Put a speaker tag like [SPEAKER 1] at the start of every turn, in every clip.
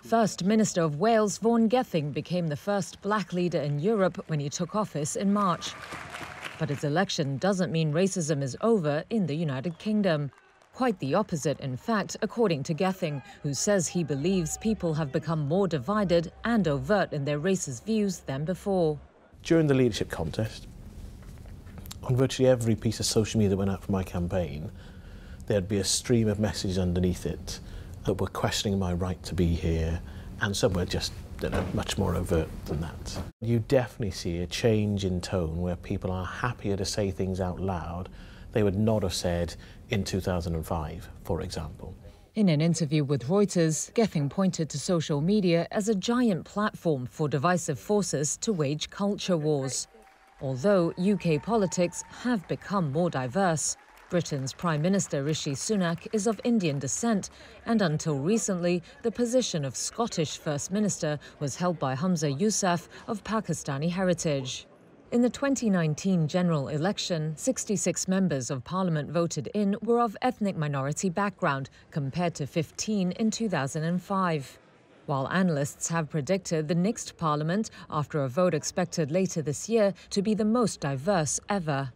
[SPEAKER 1] First Minister of Wales Vaughan Gething became the first black leader in Europe when he took office in March. But his election doesn't mean racism is over in the United Kingdom. Quite the opposite, in fact, according to Gething, who says he believes people have become more divided and overt in their racist views than before.
[SPEAKER 2] During the leadership contest, on virtually every piece of social media that went out for my campaign, there'd be a stream of messages underneath it that were questioning my right to be here, and some were just much more overt than that. You definitely see a change in tone where people are happier to say things out loud they would not have said in 2005, for example.
[SPEAKER 1] In an interview with Reuters, Gething pointed to social media as a giant platform for divisive forces to wage culture wars. Although UK politics have become more diverse, Britain's Prime Minister Rishi Sunak is of Indian descent, and until recently, the position of Scottish First Minister was held by Hamza Yousaf of Pakistani heritage. In the 2019 general election, 66 members of parliament voted in were of ethnic minority background, compared to 15 in 2005. While analysts have predicted the next parliament, after a vote expected later this year, to be the most diverse ever.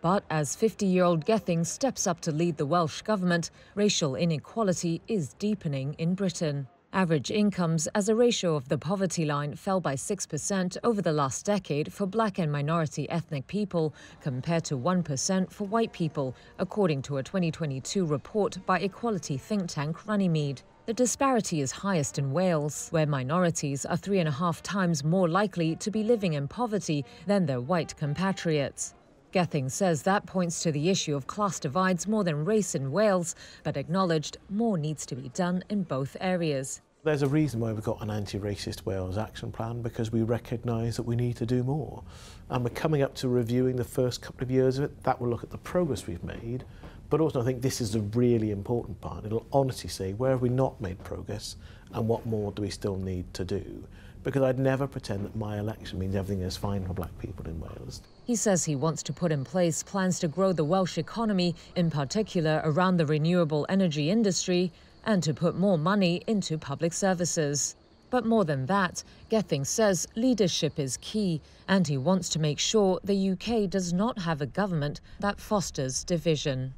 [SPEAKER 1] But as 50-year-old Gething steps up to lead the Welsh government, racial inequality is deepening in Britain. Average incomes as a ratio of the poverty line fell by 6% over the last decade for black and minority ethnic people, compared to 1% for white people, according to a 2022 report by equality think tank Runnymede. The disparity is highest in Wales, where minorities are 3.5 times more likely to be living in poverty than their white compatriots. Gething says that points to the issue of class divides more than race in Wales, but acknowledged more needs to be done in both areas.
[SPEAKER 2] There's a reason why we've got an anti-racist Wales action plan, because we recognise that we need to do more. And we're coming up to reviewing the first couple of years of it. That will look at the progress we've made, but also I think this is the really important part. It'll honestly say, where have we not made progress and what more do we still need to do? Because I'd never pretend that my election means everything is fine for black people in Wales.
[SPEAKER 1] He says he wants to put in place plans to grow the Welsh economy, in particular around the renewable energy industry, and to put more money into public services. But more than that, Gething says leadership is key, and he wants to make sure the UK does not have a government that fosters division.